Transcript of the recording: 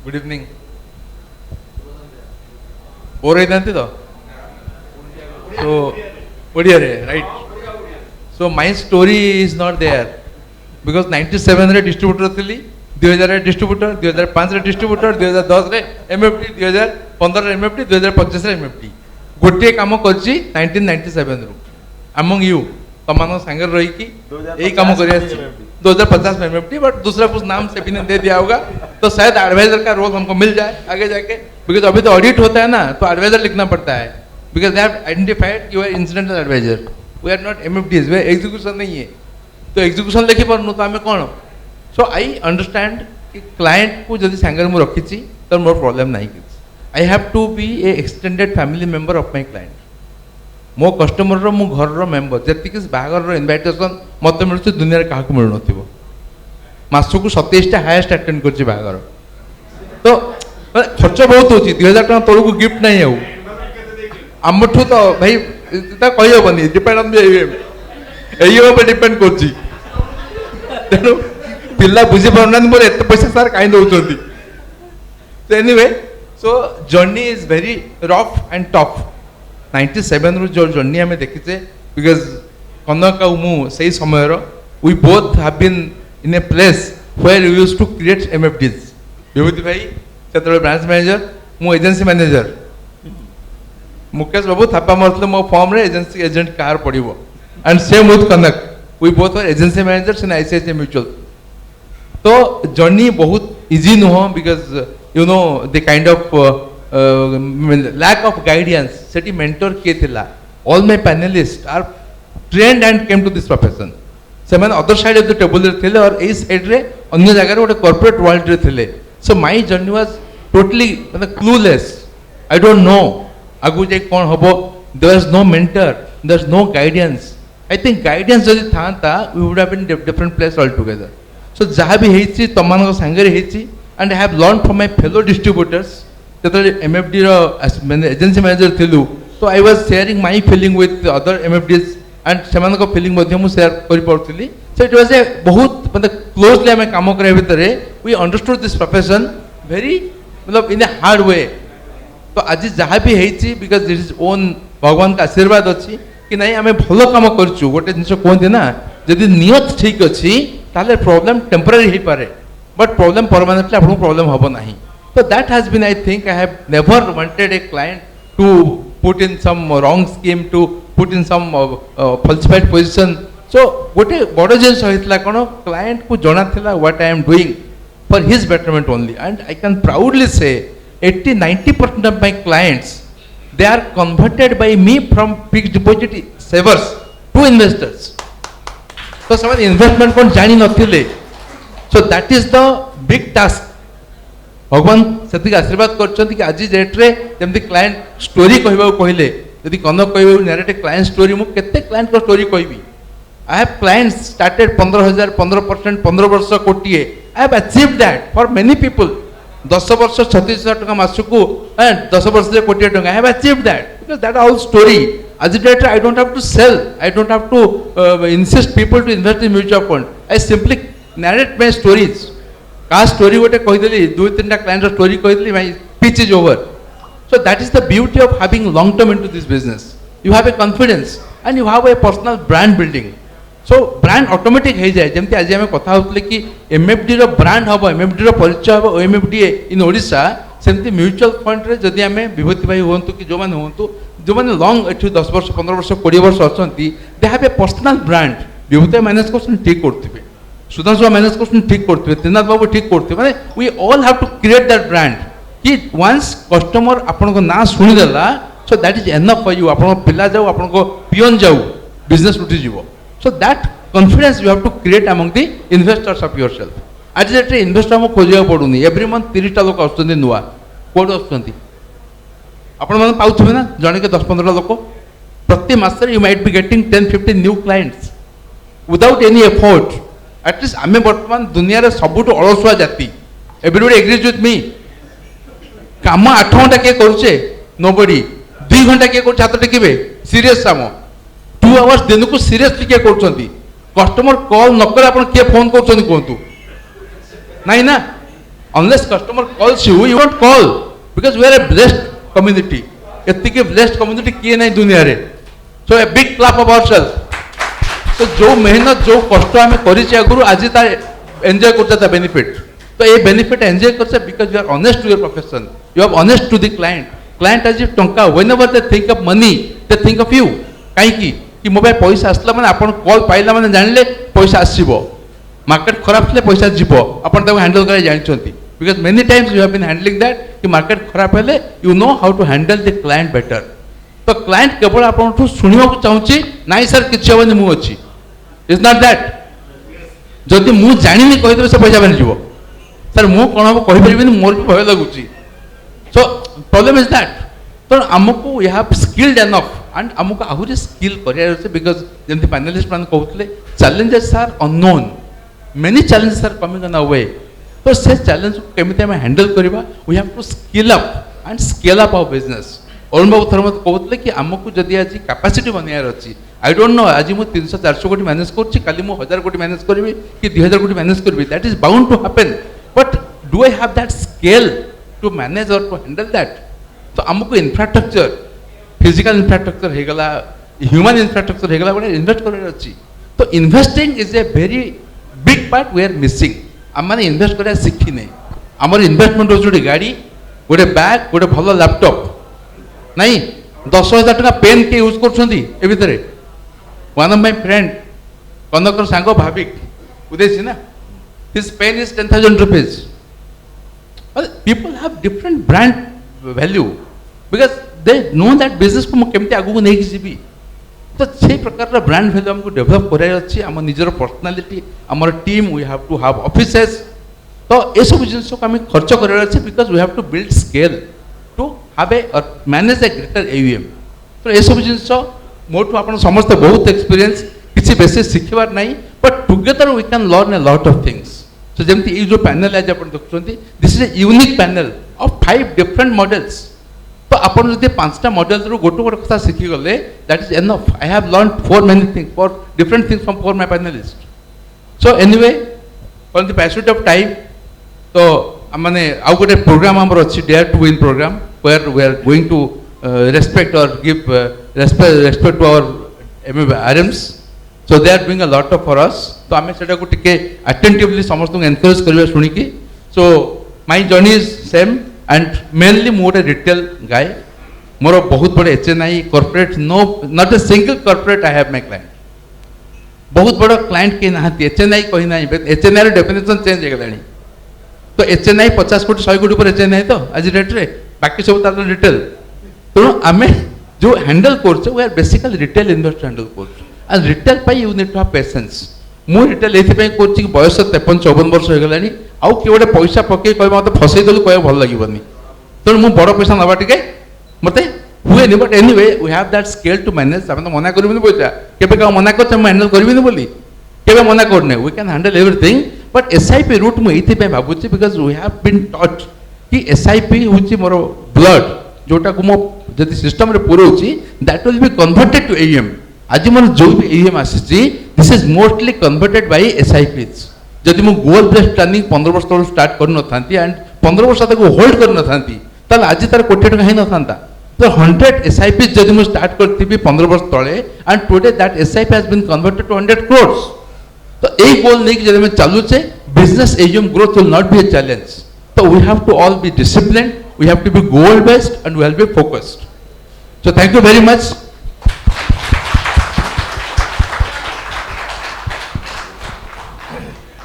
Good evening bore होता तो so Odia रे right so my story is not there because 97 रे डिस्ट्रीब्यूटर थी 2000 रे डिस्ट्रीब्यूटर 2005 रे डिस्ट्रीब्यूटर 2010 रे एमएफटी 2015 रे एमएफटी 2025 रे एमएफटी गोटे काम करछि 1997 रु अमंग यू तमान संगे रही की यही काम कर 2050 में एमएफटी बट दूसरा कुछ नाम से भी नहीं दे दिया होगा तो शायद एडवाइजर का रोल हमको मिल जाए आगे जाके बिकॉज अभी तो ऑडिट होता है ना तो एडवाइजर लिखना पड़ता है because they have identified you are incidental adviser we are not MFDs way execution नहीं है तो एग्जीक्यूशन लिखि पारनु तो आमे कौन सो आई अंडरस्टैंड कि क्लाइंट को जदि सांगर मु रखिछि तो मोर प्रॉब्लम नहीं किछि I have to be a extended family member of my client मो कस्टमर रो मो घर रो मेंबर जति कि बागर रो इनविटेशन मते मिलुछि दुनिया रे काहा को मिल नथिबो मासु को 27 टा हाईएस्ट अटेंड करछि बागर तो खर्च बहुत होछि 2000 टका तोर को गिफ्ट नहीं आउ हमठु तो भाई ता कहियो बनी डिपेंड ऑन एयो पे डिपेंड करछि तेनु पिल्ला बुझी परनान मोर एत पैसा सर काई दउछंती तो anyway so journey is very rough and tough 97 रु जो जर्नी हमें देखिचे बिकॉज कनक आ मु सही समय रो we both have been in a place where we used to create MFDs Vibhuti भाई सेतरे ब्रांच मैनेजर मु एजेंसी मैनेजर मुकेश बाबू थापा मारथले मो फॉर्म रे एजेंसी एजेंट कार पड़िबो and same with Kanak we both were agency managers in ICICI mutual तो journey बहुत इजी नुह because you know the kind of lack of guidance सेटी मेंटर के थिला all my panelists are trained and came to this profession से माने other side of the table रे थिले और ए साइड रे अन्य जगह रे गोटे कॉर्पोरेट वर्ल्ड रे थिले so my journey was totally माने क्लूलेस आई डोंट नो आगु जे कोन हबो there is no mentor there is no guidance I think guidance जदि थांता we would have been different place all together so जहां भी हेछि तमान संगे रे हेछि and I have learn from my fellow distributors MFD agency manager थिलु तो I was sharing my feeling with other MFDs and सेमान को फीलिंग मध्य मु शेयर करि पड़थली सो इट वाज ए बहुत मतलब क्लोजली हमें काम करे भितरे we understood this profession very मतलब इन ए हार्ड वे तो आज जहाँ भी हेछि बिकॉज इट इज ओन भगवान का आशीर्वाद अछि कि नहीं हमें भलो काम करछु गोटे जिंस कहते ना यदि नियत ठीक अछि ताले प्रॉब्लम टेम्पररी हे पारे बट प्रॉब्लम परमानेंटली आपन प्रॉब्लम हबो नहीं so that has been I think I have never wanted a client to put in some wrong scheme to put in some falsified position so gote bodo jinस होइतला cone client को जणा थिला what I am doing for his betterment only and I can proudly say 80-90% of my clients they are converted by me from fixed deposit savers to investors so some investment कोन जानि नथिले so that is the big task भगवान से आशीर्वाद कर आज date रे जमती client story कहबा कहले यदि कनक कहबा नैरेट क्लाइंट स्टोरी मु केते क्लाइंट को स्टोरी कहबी आई हैव क्लाइंट्स स्टार्टेड 15,000 15% 15 वर्ष कोटिए I have achieved that for many people 10 वर्ष 36,000 टका मासकू 10 वर्ष से कोटिए टका I have achieved that because that all story आज डेट रे I don't have to sell I don't have to insist people to invest in mutual fund I simply narrate my stories का story गोटे कहीदेली 2-3टा client story कहीदेली my pitch is over so that is the beauty of having long term into this business you have a confidence and you have a personal brand building so brand automatic हो जाए जमती आज आम कथा होतले कि MFD रो brand हबो MFD रो परिचय हबो ओएमएफडी इन ओडिशा सेमती म्यूचुअल फंड रे जदि आम विभूति भाई होंतु कि जो माने होंतु जो माने लॉन्ग एठु 10 वर्ष 15 वर्ष 20 वर्ष अछंती they have a personal brand Vibhuti manage करछन ठीक करथिबे सुधांशु मैनेज करछन ठीक करथिबे त्रिनाथ बाबू ठीक करथिबे माने we all have to create that brand कि वंस कस्टमर आपन को ना सुनि देला so that is enough for you आपन पिला जाऊ आपन को पियन जाऊ बिजनेस उठी जीवो so that confidence you have to create among the investors of yourself आज जेट इन्वेस्टर हम खोजिया पडुनी एवरी मंथ 30 टा लोक आछथि नुवा कोड आछथि आपन मन पाउथबे ना जणे के 10-15 लोक प्रति मासरे you might be getting 10-15 new clients without any effort at least आमे वर्तमान दुनिया रे सबुठ अलसुआ जाति एवरीबॉडी एग्रीज विथ मी काम 8 घंटा के करछे नोबडी 2 घंटा के कर छात्र टिकिबे सीरियस काम 2 आवर्स दिन को सीरियसली के करछंती कस्टमर कॉल न करे आपण के फोन करछंती कोंतु नहीं ना unless customer calls you, you won't call because we are a blessed community. एतिके blessed community किए नहीं दुनिया रे. So a big clap of ourselves. तो जो मेहनत जो कष्ट आमे करिछि आगुरु आजि ता एन्जॉय करता ता बेनिफिट. तो ये बेनिफिट एन्जॉय करछे because you are honest to your profession. You are honest to the client. Client as if टंका whenever they think of money, they think of you. काई कि मो पैसा आसला माने आपण कॉल पाइला माने जानले पैसा आसीबो. मार्केट खराब थले पैसा जीवो. आपण ताको हैंडल करे जानछंती. Because many times you have been handling that कि मार्केट खराब हेले you know how to handle the client better. तो क्लाइंट केवल आपण ठु सुनिबा को चाहूची नाही सर किछ होबनी मु अछि. Is not that. जदि मु जानिनी कहि देबे से पैसा बनि जीवो. सर मु कोन हो कहि परिबिनी मोर भी भय लागुची. So problem is that. तो हमको we have skilled enough and हमको आहुरी स्किल करियर अछि because जेमति पैनलिस्ट मान कहउतले challenges are unknown. Many challenges are coming on our way. तो से चैलेंज को केमिति हम हैंडल करबा we have to skill up and scale up our business. Arun Babu थर मत कहउतले कि हमको जदि आज कैपेसिटी बनियार अछि आई डोंट नो आज मु 300 400 कोटी मैनेज करछि काली मु 1000 कोटी मैनेज करबी कि 2000 कोटी मैनेज करबी that is bound to happen. But do I have that scale to manage और टू हैंडल दैट. तो हमको इंफ्रास्ट्रक्चर फिजिकल इंफ्रास्ट्रक्चर हे गला ह्यूमन इंफ्रास्ट्रक्चर हे गला बडे इन्वेस्ट करर अछि. तो investing is a very big part we are missing. आम इनभेस्ट करा शिखी नहीं. आमर इनभेस्टमेंट हो गोटे गाड़ी गोटे बैग गोटे भल लैपटॉप नहीं 10,000 टका पेन के यूज कर भितर. वन ऑफ माय फ्रेंड कनकर सांग भाविक उदेशी ना his pen is 10,000 rupees. People have different brand value because they know that business को केमती आगू नहीं जीवी. तो से प्रकार ब्रांड वैल्यू हमको डेभलप करार अच्छी आम निजर पर्सनालीटी आमर team we have to have offices. तो ये सब जिनस को आम खर्च करार अच्छे because we have to build scale to have a manage a greater AUM. तो ये सब जिनस मोटू आप समस्त बहुत एक्सपीरियंस किसी बेसी शिखबार नहीं but together we can learn a lot of things. So जमती ये जो पैनल आज आप देखुं this is a unique panel of 5 different models. तो आपण जदि 5टा मॉडल रो गोटे गोटे कथा शिखी गले that is enough. I have learn for many things for different things from for my panelist. So anyway for the passage of time तो माने आउ गोटे प्रोग्राम हमर अछि dare to win programme where we are going to respect और give respect to our RMs. So they are doing a lot of for us. तो आमे सेटा को टिके अटेंटिवली समस्त को एनकरेज करबा सुनी की. So my journey is same and mainly मु गोटे रिटेल गाय. मोर बहुत बड़े HNI corporate no not a single corporate I have my client. बहुत बड़ा क्लाइंट के ना एचएनआई कही ना एचएनआई डेफिनेशन चेंज हो गलानी. तो एचएनआई 50 कोटी 100 कोटी पर एचएनआई तो आज डेट रे बाकी सब तार रिटेल. तेणु आमे जो हैंडल करछे we are basically retail investor handle करछे एंड रिटेल पाई you need to have patience. मु रिटेल एथि पई करछि कि बयस 53-54 वर्ष हो गलानी आउ कि गोटे पैसा पके कह मत फसई देलु कह भल लगनी. तेणु मु बड़ पैसा नबा टिके मते हुए नहीं. But anyway we have that scale to manage. आम तो मना करबिनी पैसा केबे का मना कर हैंडल करबिनी बोली केबे मना करने. We can handle everything but SIP route मु एथि पई भाबुछि because we have been taught कि एसआईपी होछि मोर ब्लड जोटा को मो जदि सिस्टम रे पुरोछि that will be converted to AUM. आज मोर जो भी एयूएम आसीछि this is mostly converted by SIPs. जदि मु गोल बेस्ड प्लानिंग 15 वर्ष तक स्टार्ट कर न थांती एंड 15 वर्ष तक होल्ड कर न थांती ताल आज तार कोटी टका हे न थांता. तो 100 एसआईपी जदि मु स्टार्ट करथिबी 15 वर्ष तळे and today that SIP has been converted to 100 crores. तो ए गोल नै कि जदि हम चालू छे business AUM growth will not be a challenge. तो we have to all be disciplined, we have to be goal based and we have to be focused. So thank you very much.